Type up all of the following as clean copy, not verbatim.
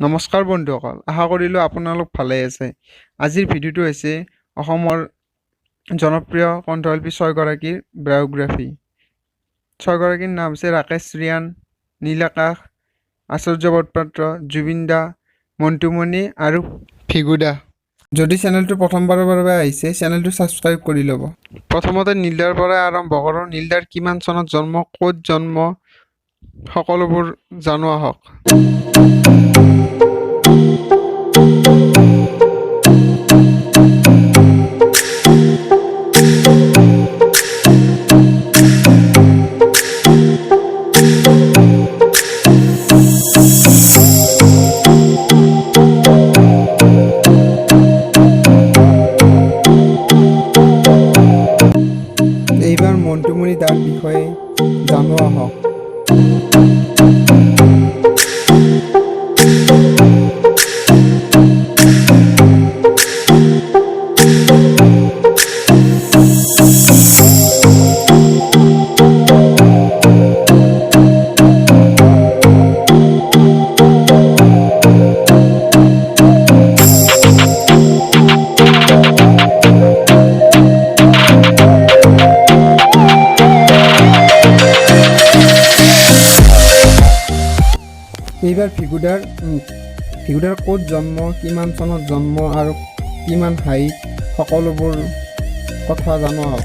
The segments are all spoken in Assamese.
নমস্কাৰ বন্ধুসকল, আশা কৰিলোঁ আপোনালোক ভালে আছে। আজিৰ ভিডিঅ'টো হৈছে অসমৰ জনপ্ৰিয় কণ্ঠশিল্পী ছয়গৰাকীৰ বায়োগ্ৰাফী। ছয়গৰাকীৰ নাম হৈছে ৰাকেশ ৰিয়ান, নীল আকাশ, আচাৰ্য বৰপাত্ৰ, জুবিন দা, মণ্টুমণি আৰু ভিগু দা। যদি চেনেলটো প্ৰথমবাৰৰ বাবে আহিছে, চেনেলটো ছাবস্ক্ৰাইব কৰি ল'ব। প্ৰথমতে নীলদাৰ পৰাই আৰম্ভ কৰোঁ। নীলদাৰ কিমান চনত জন্ম, ক'ত জন্ম, সকলোবোৰ জানো আহক। এইবাৰ মণ্টুমণি দাৰ বিষয়ে জানো আহক। এইবাৰ ভিগুদাৰ ক'ত জন্ম, কিমান চনত জন্ম আৰু কিমান হাইট, সকলোবোৰ কথা জানো আহক।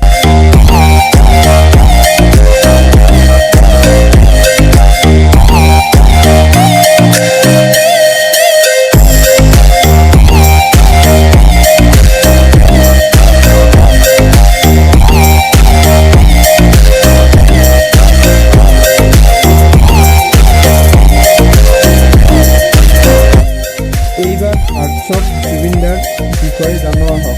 এইবাৰ হাৰ্টছত জুবিন দাৰ বিষয়ে জানো আহক।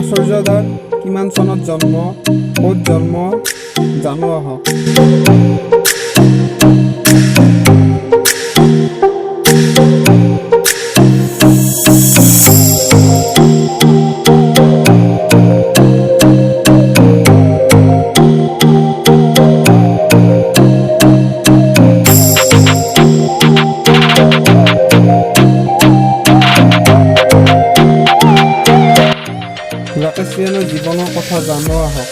আচাৰ্য দাৰ কিমান চনত জন্ম, ক'ত জন্ম, জানো আহক। ৰাকেশ ৰিয়ানৰ জীৱনৰ কথা জানো আহক।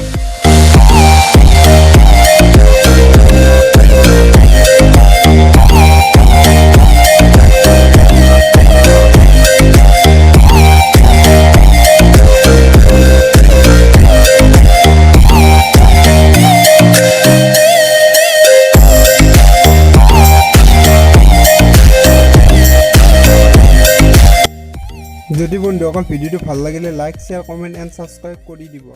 যদি বন্ধুসকল ভিডিঅ'টো ভাল লাগিলে like, share, comment and subscribe কৰি দিব।